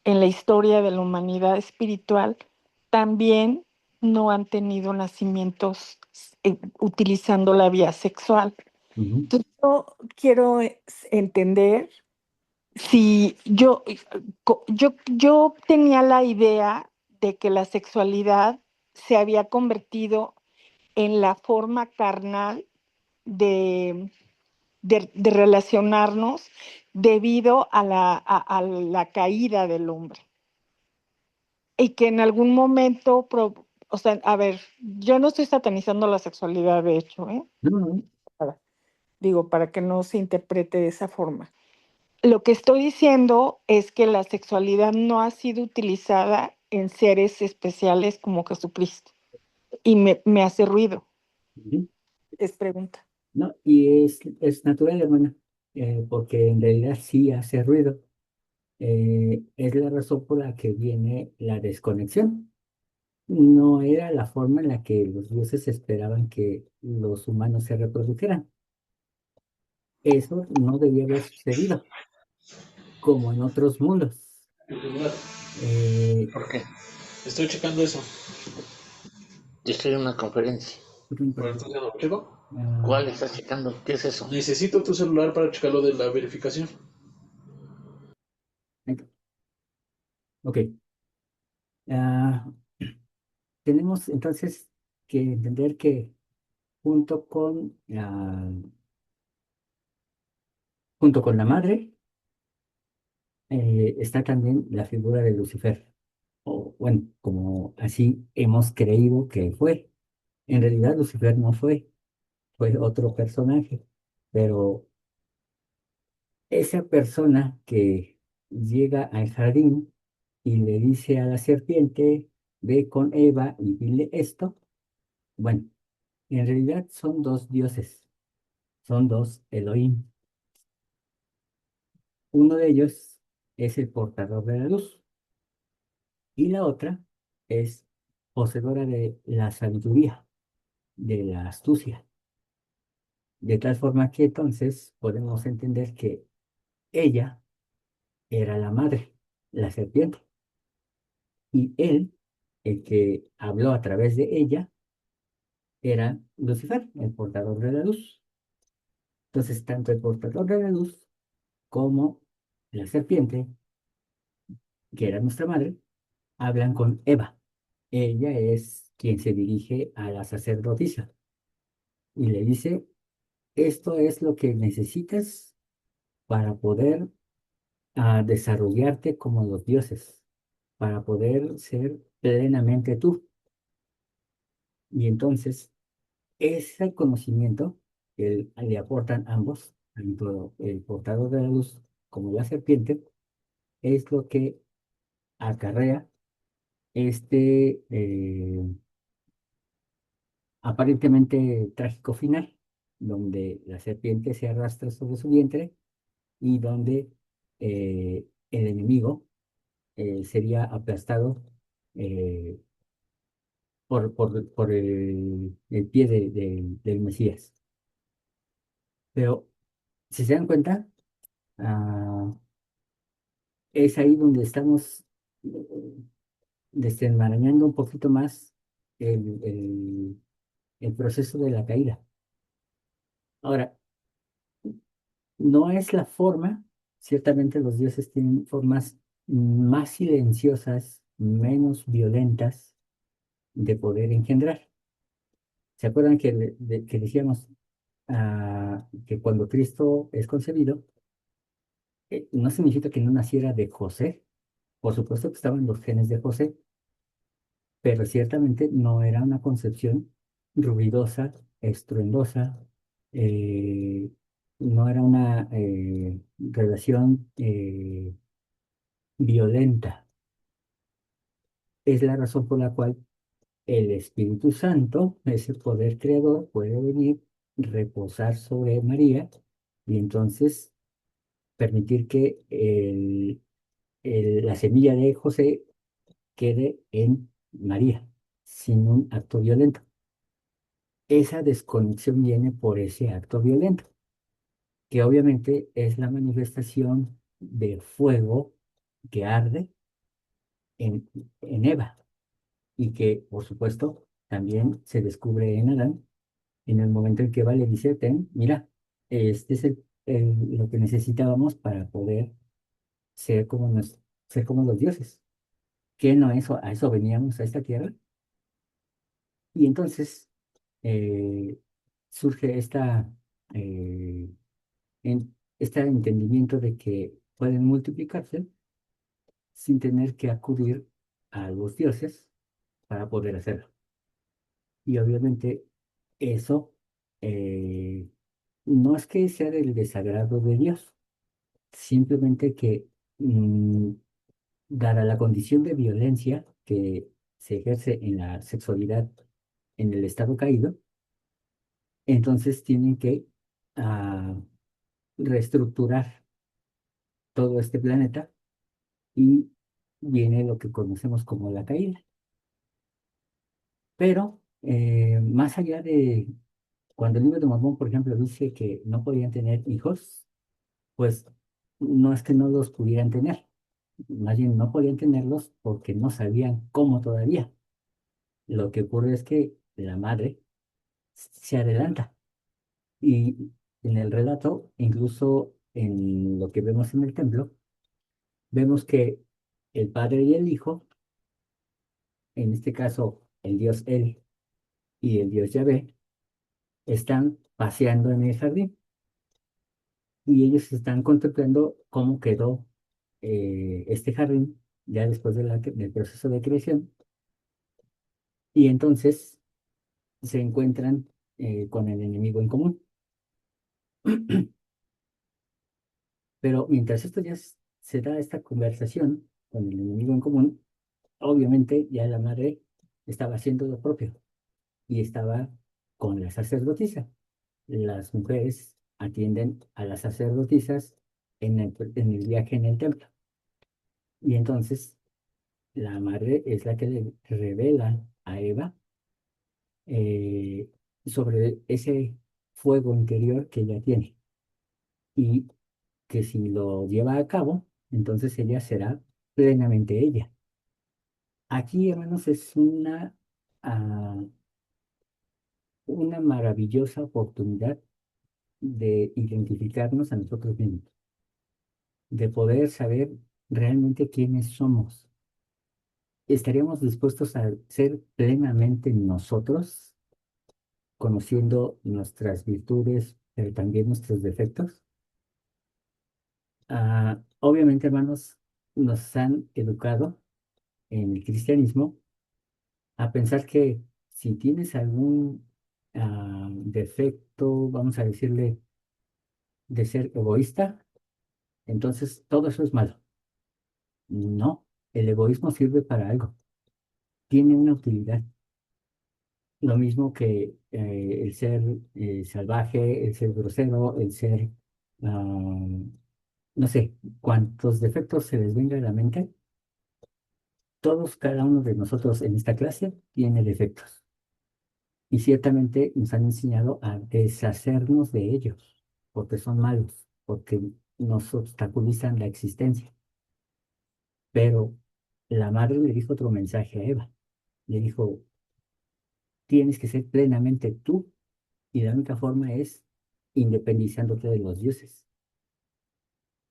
en la historia de la humanidad espiritual también no han tenido nacimientos utilizando la vía sexual. Ujú. Entonces, yo quiero entender si yo tenía la idea de que la sexualidad se había convertido en la forma carnal de, de relacionarnos debido a a la caída del hombre. Y que en algún momento, o sea, a ver, yo no estoy satanizando la sexualidad, de hecho, ¿eh? No, no, no. Digo, para que no se interprete de esa forma. Lo que estoy diciendo es que la sexualidad no ha sido utilizada en seres especiales como Jesucristo. Y me hace ruido, Ujú. es pregunta. No, y es natural, hermana, porque en realidad sí hace ruido. Es la razón por la que viene la desconexión. No era la forma en la que los dioses esperaban que los humanos se reprodujeran. Eso no debía haber sucedido, como en otros mundos. Eh, ¿Por qué? Estoy checando eso. Yo estoy en una conferencia. Bueno, entonces ya lo checo. ah, ¿Cuál estás checando? ¿Qué es eso? Necesito tu celular para checar lo de la verificación. ok. Ah, tenemos entonces que entender que junto con, junto con la madre está también la figura de Lucifer, o bueno, como así hemos creído que fue. En realidad Lucifer no fue, fue otro personaje, pero esa persona que llega al jardín y le dice a la serpiente, ve con Eva y dile esto, bueno, en realidad son dos dioses, son dos Elohim. Uno de ellos es el portador de la luz y la otra es poseedora de la sabiduría, de la astucia. De tal forma que entonces podemos entender que ella era la madre, la serpiente, y él, el que habló a través de ella, era Lucifer, el portador de la luz. Entonces, tanto el portador de la luz como la serpiente, que era nuestra madre, hablan con Eva. Ella es quien se dirige a la sacerdotisa y le dice, esto es lo que necesitas para poder desarrollarte como los dioses, para poder ser plenamente tú. Y entonces, ese conocimiento que le aportan ambos, tanto el portador de la luz como la serpiente, es lo que acarrea este aparentemente trágico final, donde la serpiente se arrastra sobre su vientre y donde el enemigo sería aplastado eh, por el pie del Mesías. Pero si se dan cuenta, ah, es ahí donde estamos desenmarañando un poquito más el, el el proceso de la caída. Ahora, no es la forma, ciertamente los dioses tienen formas más silenciosas, menos violentas de poder engendrar. ¿Se acuerdan que, que decíamos que cuando Cristo es concebido, no significa que no naciera de José? Por supuesto que estaban los genes de José, pero ciertamente no era una concepción ruidosa, estruendosa, eh, no era una relación violenta. Es la razón por la cual el Espíritu Santo, ese poder creador, puede venir, reposar sobre María y entonces permitir que la semilla de José quede en María, sin un acto violento. esa desconexión viene por ese acto violento, que obviamente es la manifestación de fuego que arde en, en Eva y que, por supuesto, también se descubre en Adán en el momento en que Eva le dice, ten, mira, este es lo que necesitábamos para poder ser como, ser como los dioses. ¿Qué no eso? A eso veníamos a esta tierra. Y entonces eh, surge eh, este entendimiento de que pueden multiplicarse sin tener que acudir a los dioses para poder hacerlo. Y obviamente eso eh, no es que sea del desagrado de Dios, simplemente que mm, dada la condición de violencia que se ejerce en la sexualidad en el estado caído, entonces tienen que ah, reestructurar todo este planeta y viene lo que conocemos como la caída. Pero más allá de cuando el libro de Mormón, por ejemplo, dice que no podían tener hijos, pues no es que no los pudieran tener, más bien no podían tenerlos porque no sabían cómo todavía. Lo que ocurre es que la madre se adelanta y en el relato, incluso en lo que vemos en el templo, vemos que el padre y el hijo, en este caso el dios El y el dios Yahvé, están paseando en el jardín y ellos están contemplando cómo quedó este jardín ya después de del proceso de creación y entonces se encuentran con el enemigo en común. Pero mientras esto se da esta conversación con el enemigo en común, obviamente ya la madre estaba haciendo lo propio y estaba con la sacerdotisa. Las mujeres atienden a las sacerdotisas en el viaje en el templo. Y entonces la madre es la que le revela a Eva eh, sobre ese fuego interior que ella tiene y que si lo lleva a cabo, entonces ella será plenamente ella. Aquí, hermanos, es una maravillosa oportunidad de identificarnos a nosotros mismos, de poder saber realmente quiénes somos. ¿Estaríamos dispuestos a ser plenamente nosotros, conociendo nuestras virtudes, pero también nuestros defectos? Obviamente, hermanos, nos han educado en el cristianismo a pensar que si tienes algún defecto, vamos a decirle, de ser egoísta, entonces todo eso es malo. No, el egoísmo sirve para algo, tiene una utilidad. Lo mismo que el ser salvaje, el ser grosero, el ser, no sé, cuántos defectos se les venga a la mente, todos, cada uno de nosotros en esta clase tiene defectos. Y ciertamente nos han enseñado a deshacernos de ellos, porque son malos, porque nos obstaculizan la existencia. Pero la madre le dijo otro mensaje a Eva. Le dijo, tienes que ser plenamente tú y la única forma es independizándote de los dioses,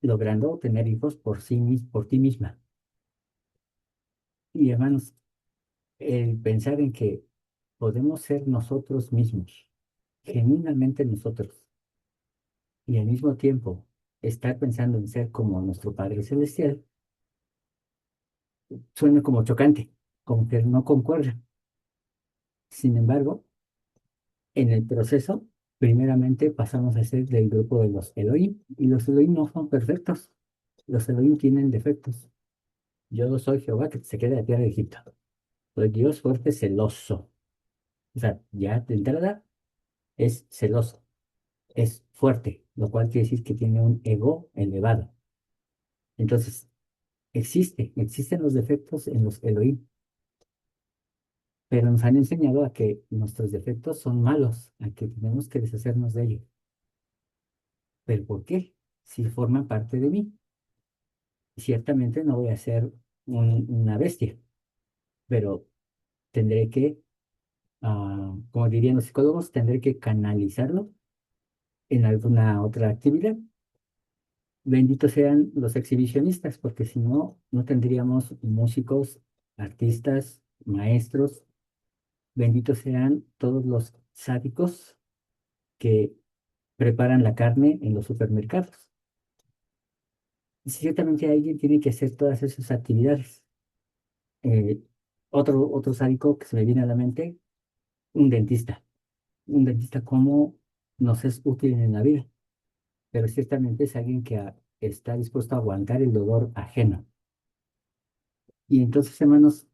logrando tener hijos por sí, por ti misma. Y hermanos, el pensar en que podemos ser nosotros mismos, genuinamente nosotros, y al mismo tiempo estar pensando en ser como nuestro Padre Celestial, suena como chocante, como que no concuerda. Sin embargo, en el proceso, primeramente pasamos a ser del grupo de los Elohim, y los Elohim no son perfectos. Los Elohim tienen defectos. Yo soy Jehová que se queda de tierra de Egipto. Soy Dios fuerte, celoso. O sea, ya de entrada es celoso, es fuerte, lo cual quiere decir que tiene un ego elevado. Entonces, existen los defectos en los Elohim, pero nos han enseñado a que nuestros defectos son malos, a que tenemos que deshacernos de ellos. ¿Pero por qué? Si forman parte de mí. Ciertamente no voy a ser una bestia, pero tendré que, como dirían los psicólogos, tendré que canalizarlo en alguna otra actividad. Benditos sean los exhibicionistas, porque si no, no tendríamos músicos, artistas, maestros. Benditos sean todos los sádicos que preparan la carne en los supermercados. Y ciertamente alguien tiene que hacer todas esas actividades. Eh, otro sádico que se me viene a la mente, un dentista. Un dentista como nos es útil en la vida, pero ciertamente es alguien que está dispuesto a aguantar el dolor ajeno. Y entonces, hermanos,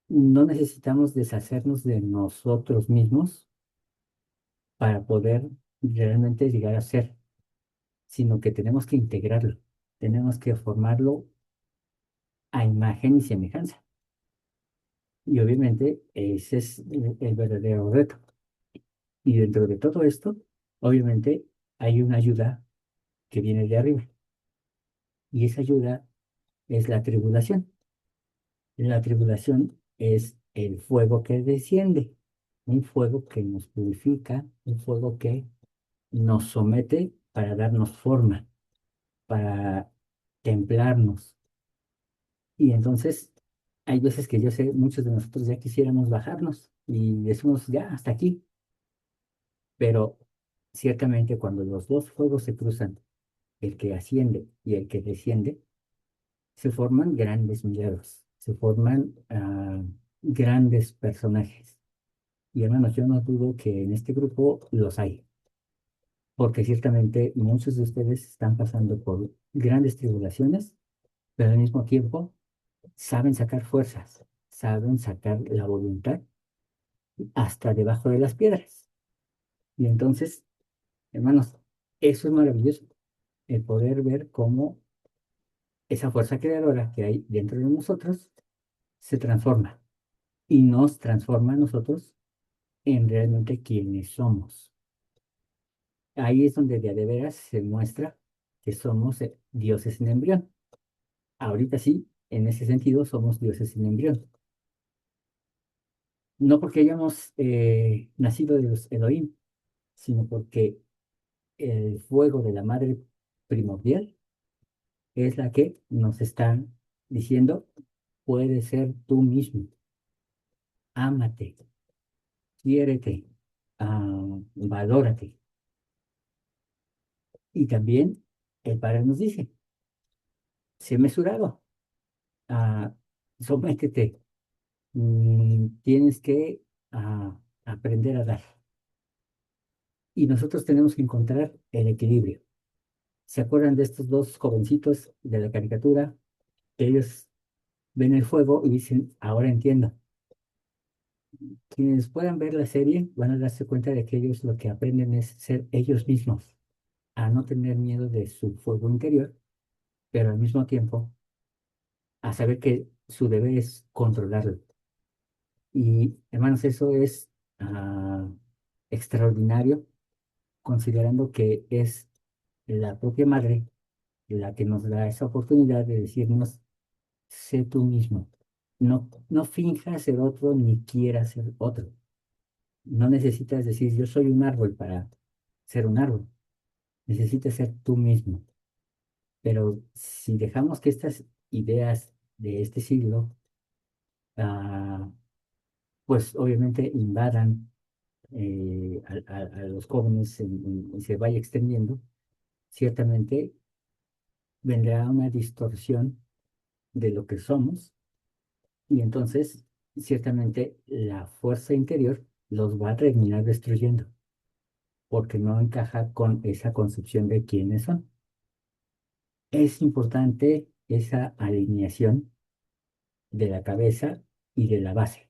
no necesitamos deshacernos de nosotros mismos para poder realmente llegar a ser, sino que tenemos que integrarlo, tenemos que formarlo a imagen y semejanza. Y obviamente ese es el verdadero reto. Y dentro de todo esto, obviamente hay una ayuda que viene de arriba. Y esa ayuda es la tribulación. La tribulación es el fuego que desciende, un fuego que nos purifica, un fuego que nos somete para darnos forma, para templarnos. Y entonces hay veces que yo sé, muchos de nosotros ya quisiéramos bajarnos y decimos, ya, hasta aquí. Pero ciertamente cuando los dos fuegos se cruzan, el que asciende y el que desciende, se forman grandes milagros, se forman grandes personajes. Y hermanos, yo no dudo que en este grupo los hay, porque ciertamente muchos de ustedes están pasando por grandes tribulaciones, pero al mismo tiempo saben sacar fuerzas, saben sacar la voluntad hasta debajo de las piedras. Y entonces, hermanos, eso es maravilloso, el poder ver cómo esa fuerza creadora que hay dentro de nosotros se transforma y nos transforma a nosotros en realmente quienes somos. Ahí es donde de a de veras se muestra que somos dioses en embrión. Ahorita sí, en ese sentido somos dioses en embrión. No porque hayamos nacido de los Elohim, sino porque el fuego de la madre primordial es la que nos está diciendo, puedes ser tú mismo, ámate, quiérete, valórate. Y también el Padre nos dice, sé mesurado, ah, sométete, tienes que aprender a dar. Y nosotros tenemos que encontrar el equilibrio. ¿Se acuerdan de estos dos jovencitos de la caricatura? Que ellos ven el fuego y dicen, ahora entiendo. Quienes puedan ver la serie van a darse cuenta de que ellos lo que aprenden es ser ellos mismos, a no tener miedo de su fuego interior, pero al mismo tiempo a saber que su deber es controlarlo. Y hermanos, eso es extraordinario, considerando que es la propia madre la que nos da esa oportunidad de decirnos, sé tú mismo. No, no finjas ser otro ni quieras ser otro. No necesitas decir, yo soy un árbol para ser un árbol. Necesitas ser tú mismo. Pero si dejamos que estas ideas de este siglo, ah, pues obviamente invadan a los jóvenes y se vaya extendiendo, ciertamente vendrá una distorsión de lo que somos y entonces ciertamente la fuerza interior los va a terminar destruyendo porque no encaja con esa concepción de quiénes son. Es importante esa alineación de la cabeza y de la base.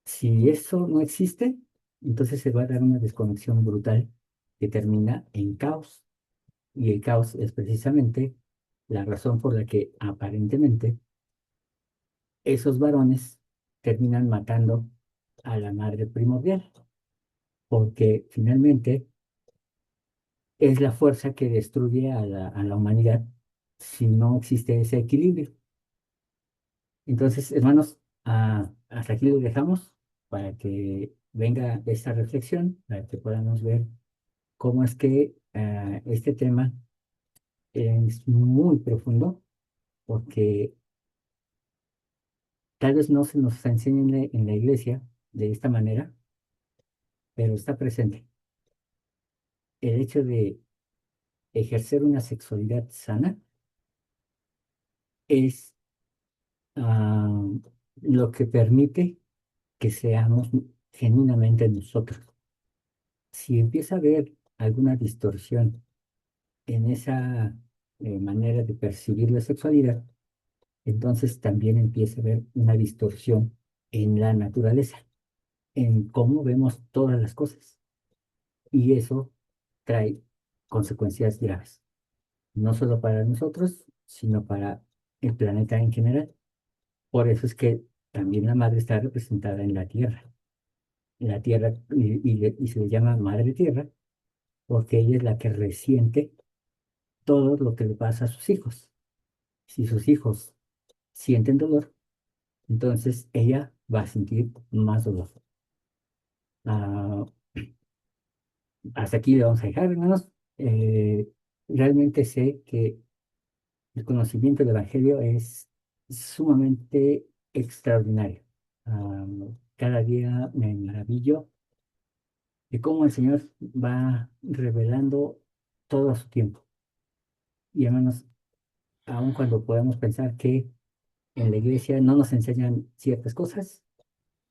Si eso no existe, entonces se va a dar una desconexión brutal que termina en caos. Y el caos es precisamente la razón por la que aparentemente esos varones terminan matando a la madre primordial, porque finalmente es la fuerza que destruye a la humanidad si no existe ese equilibrio. Entonces, hermanos, hasta aquí lo dejamos para que venga esta reflexión, para que podamos ver cómo es que este tema es muy profundo, porque tal vez no se nos enseña en la iglesia de esta manera, pero está presente. El hecho de ejercer una sexualidad sana es ah, lo que permite que seamos genuinamente nosotros. Si empieza a haber alguna distorsión en esa manera de percibir la sexualidad, entonces también empieza a haber una distorsión en la naturaleza, en cómo vemos todas las cosas. Y eso trae consecuencias graves, no solo para nosotros, sino para el planeta en general. Por eso es que también la madre está representada en la tierra. La tierra, y se le llama madre tierra, porque ella es la que resiente todo lo que le pasa a sus hijos. Si sus hijos sienten dolor, entonces ella va a sentir más dolor. Ah, hasta aquí le vamos a dejar, hermanos. Eh, Realmente sé que el conocimiento del Evangelio es sumamente extraordinario. Ah, Cada día me maravillo de cómo el Señor va revelando todo a su tiempo. Y hermanos, aun cuando podemos pensar que en la iglesia no nos enseñan ciertas cosas,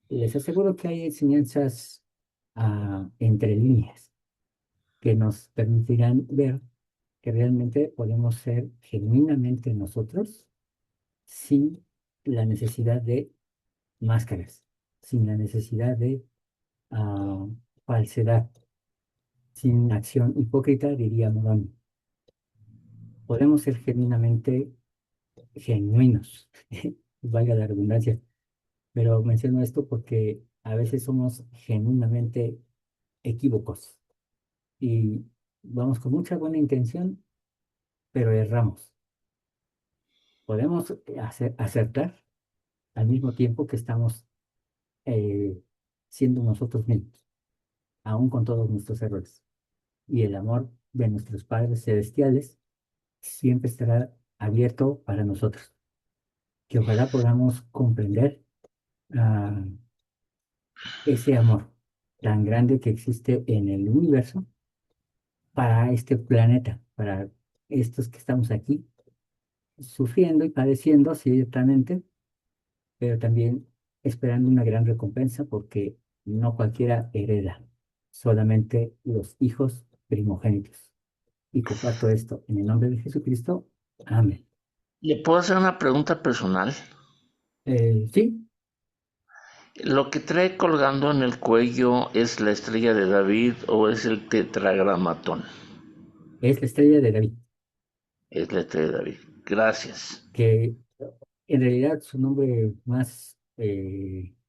les aseguro que hay enseñanzas entre líneas que nos permitirán ver que realmente podemos ser genuinamente nosotros sin la necesidad de máscaras, sin la necesidad de ah, falsedad, sin acción hipócrita, diría Morón. Podemos ser genuinamente genuinos, valga la redundancia, pero menciono esto porque a veces somos genuinamente equívocos y vamos con mucha buena intención, pero erramos. Podemos acertar al mismo tiempo que estamos eh, siendo nosotros mismos, aún con todos nuestros errores. Y el amor de nuestros padres celestiales siempre estará abierto para nosotros. Que ojalá podamos comprender ah, ese amor tan grande que existe en el universo para este planeta, para estos que estamos aquí, sufriendo y padeciendo ciertamente, pero también esperando una gran recompensa porque no cualquiera hereda, solamente los hijos primogénitos. Y comparto esto en el nombre de Jesucristo. Amén. ¿Le puedo hacer una pregunta personal? Sí, ¿Lo que trae colgando en el cuello es la estrella de David o es el tetragramatón? es la estrella de David, Es la estrella de David. Gracias. que en realidad su nombre más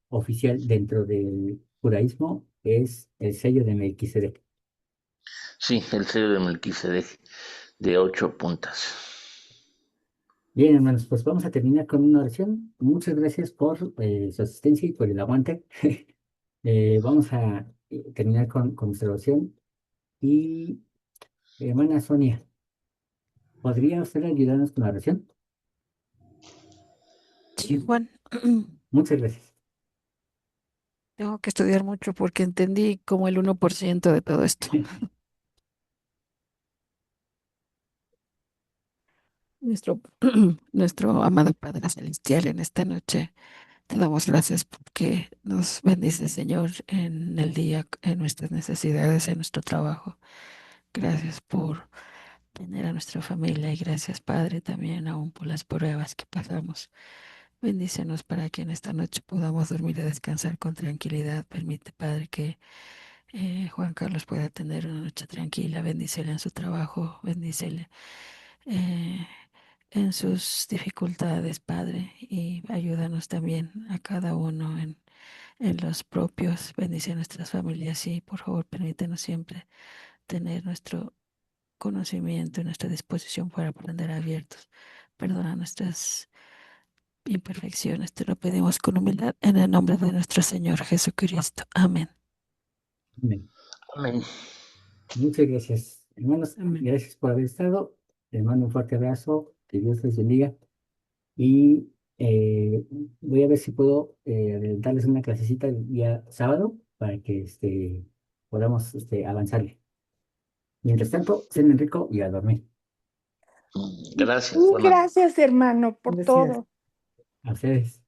oficial dentro del judaísmo es el sello de Melquisedec. Sí, el sello de Melquisedec de 8 puntas. Bien, hermanos, pues vamos a terminar con una oración. Muchas gracias por su asistencia y por el aguante. Vamos a terminar con nuestra oración. Y, hermana Sonia, ¿podría usted ayudarnos con la oración? Sí, Juan, Muchas gracias. tengo que estudiar mucho porque entendí como el 1% de todo esto. Nuestro, nuestro amado Padre Celestial, en esta noche te damos gracias porque nos bendice, Señor, en el día, en nuestras necesidades, en nuestro trabajo. Gracias por tener a nuestra familia y gracias, Padre, también aún por las pruebas que pasamos. Bendícenos para que en esta noche podamos dormir y descansar con tranquilidad. Permite, Padre, que Juan Carlos pueda tener una noche tranquila. Bendícele en su trabajo, bendícele. eh, en sus dificultades, Padre, y ayúdanos también a cada uno en los propios. Bendice a nuestras familias y por favor permítenos siempre tener nuestro conocimiento y nuestra disposición para aprender abiertos. Perdona nuestras imperfecciones, te lo pedimos con humildad en el nombre de nuestro Señor Jesucristo. Amén. Amén. Amén. Muchas gracias, hermanos. Amén. Gracias por haber estado. Les mando un fuerte abrazo. Que Dios les bendiga. Y voy a ver si puedo darles una clasecita el día sábado para que podamos avanzar. Mientras tanto, cenen rico y a dormir. Gracias, Fernando. Gracias, hermano, por Gracias todo. a ustedes.